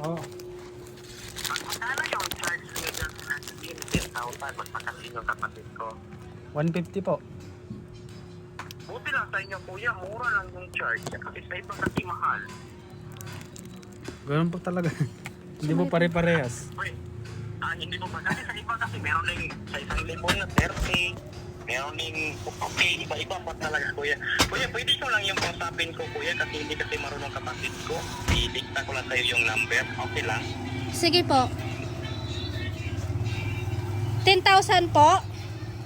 Oo. Magkano yung charge nyo dyan sa Casino? 10,000. Magpakasin yung kapatid ko. 150 po. Buti lang sa inyo, kuya. Mura lang yung charge. Kasi sa iba kasi mahal. Ganun po talaga. Hindi po pare-parehas. Uy, hindi mo ba? Kasi sa iba kasi meron ng sa isang libo na 30. Meron ng okay, iba-iba pa talaga, kuya. Kuya, pwede ko lang yung kausapin ko, kuya, kasi hindi kasi marunong kapatid ko. I-dicta ko lang sa'yo yung number. Okay lang? Sige po. 10,000 po?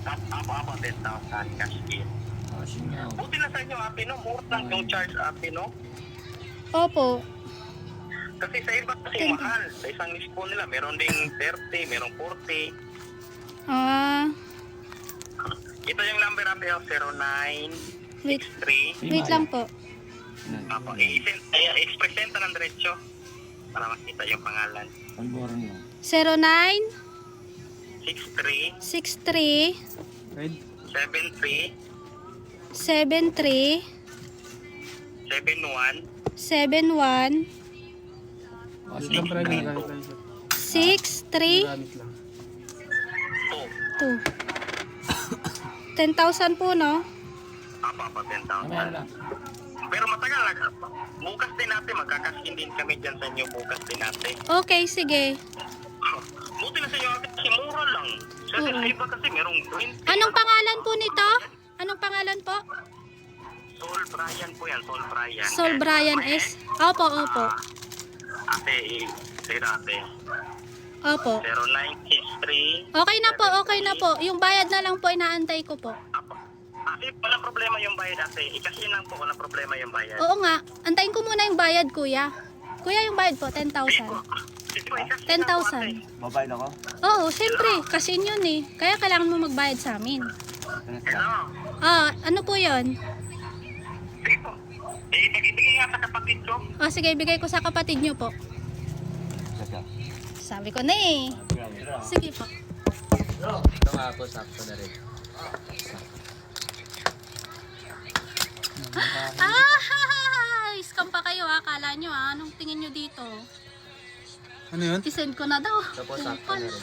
Apa, 10,000 cash in. Buti na sa inyo, ate, no? Mura lang yung charge, ate, no? Opo. Kasi sa iba kasi mahal. Sa isang lispo nila, meron ding 30, merong 40. Ah, Ito yung number, ate, 0963. wait lang po. Apo, i-presenta ng diretso para makita yung pangalan. 09 63 63 Red? 73 73 71 71 Silang pala yung nagamit lang siya. 63 Nagamit lang. 2. 2. 10,000 po, no? Apa, 10,000. Pero matagal lang. Bukas din natin, magkakaskin din kami dyan sa inyo bukas din natin. Okay, sige. Buti na sa inyo ate, kasi mura lang. Kasi sa iba kasi merong 20. Anong pangalan po nito? Anong pangalan po? Sol Brian po yan, Sol Brian. Sol Brian S. Opo, opo. Ate, say ate. Opo. 0963. Okay na po, okay na po. Yung bayad na lang po, inaantay ko po. Ate, walang problema yung bayad ate. Kasi lang po, walang problema yung bayad. Oo nga. Antayin ko muna yung bayad, kuya. Kuya, yung bayad po, 10,000. 10,000. Babayad ako? Oo, syempre. Kasi yun eh. Kaya kailangan mo magbayad sa amin. Hello? Ah, ano po yun? Sige po. Ibigay nga sa kapatid ko. Ah, sige, ibigay ko sa kapatid nyo po. Sabi ko na eh. Sige po. Ito nga po, sakto na rin. Ah! Scam pa kayo ha. Kala nyo ha. Anong tingin nyo dito? Ano yun? I-send ko na daw. Ito po, sakto na rin.